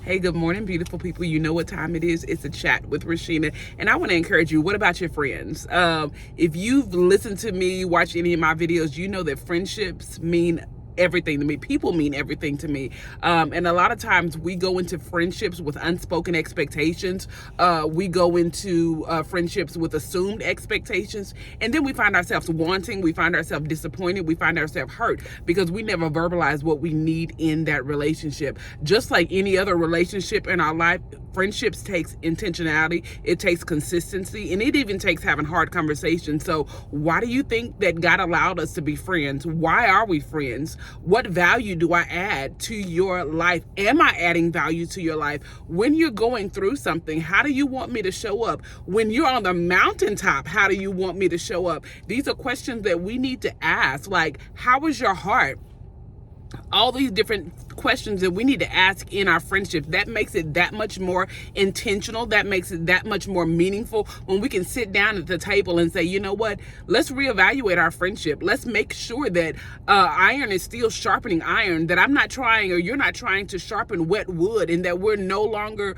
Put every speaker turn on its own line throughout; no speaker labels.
Hey, good morning, beautiful people. You know what time it is. It's a chat with Rashina. And I want to encourage you, what about your friends? If you've listened to me, watched any of my videos, you know that friendships mean everything to me. People mean everything to me. And a lot of times we go into friendships with unspoken expectations. We go into friendships with assumed expectations. And then we find ourselves wanting, we find ourselves disappointed, we find ourselves hurt because we never verbalize what we need in that relationship. Just like any other relationship in our life, friendships takes intentionality, it takes consistency, and it even takes having hard conversations. So why do you think that God allowed us to be friends? Why are we friends? What value do I add to your life? Am I adding value to your life? When you're going through something, how do you want me to show up? When you're on the mountaintop, how do you want me to show up? These are questions that we need to ask. Like, how is your heart? All these different questions that we need to ask in our friendship. That makes it that much more intentional. That makes it that much more meaningful when we can sit down at the table and say, you know what, let's reevaluate our friendship. Let's make sure that iron is still sharpening iron, that I'm not trying or you're not trying to sharpen wet wood, and that we're no longer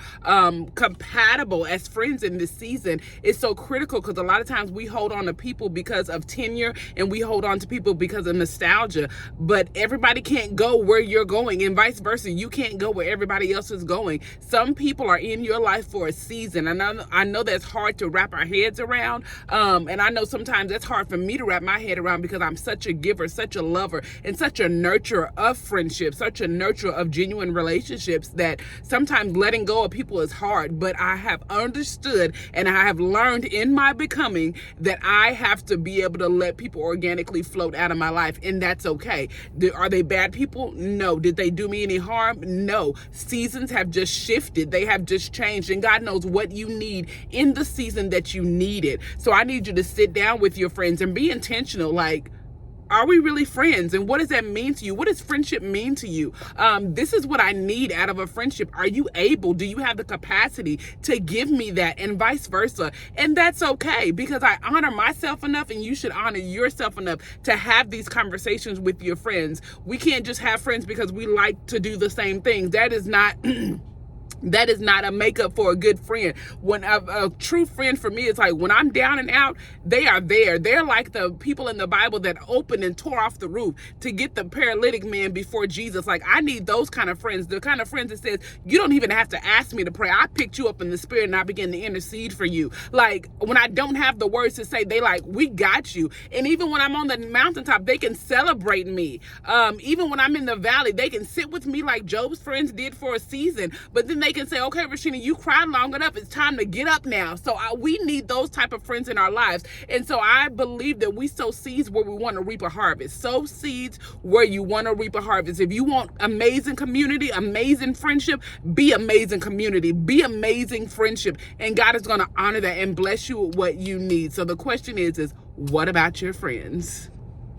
compatible as friends in this season. It's so critical because a lot of times we hold on to people because of tenure and we hold on to people because of nostalgia, but everybody can't go where you're going, and vice versa. You can't go where everybody else is going. Some people are in your life for a season, and I know that's hard to wrap our heads around, and I know sometimes that's hard for me to wrap my head around because I'm such a giver, such a lover, and such a nurturer of friendships, such a nurturer of genuine relationships, that sometimes letting go of people is hard. But I have understood and I have learned in my becoming that I have to be able to let people organically float out of my life, and that's okay. Are they bad people? No. Did they do me any harm? No. Seasons have just shifted. They have just changed, and God knows what you need in the season that you need it. So I need you to sit down with your friends and be intentional. Like, are we really friends? And what does that mean to you? What does friendship mean to you? This is what I need out of a friendship. Are you able? Do you have the capacity to give me that, and vice versa? And that's okay, because I honor myself enough, and you should honor yourself enough to have these conversations with your friends. We can't just have friends because we like to do the same things. That is not that is not a makeup for a good friend. When a true friend for me is like, when I'm down and out, they are there. They're like the people in the Bible that opened and tore off the roof to get the paralytic man before Jesus. Like, I need those kind of friends, the kind of friends that says, you don't even have to ask me to pray. I picked you up in the spirit and I begin to intercede for you. Like, when I don't have the words to say, they like, we got you. And even when I'm on the mountaintop, they can celebrate me. Even when I'm in the valley, they can sit with me like Job's friends did for a season. But then they can say, okay, Rashina, you cried long enough. It's time to get up now. So we need those type of friends in our lives. And so I believe that we sow seeds where we want to reap a harvest. Sow seeds where you want to reap a harvest. If you want amazing community, amazing friendship, be amazing community, be amazing friendship. And God is going to honor that and bless you with what you need. So the question is what about your friends?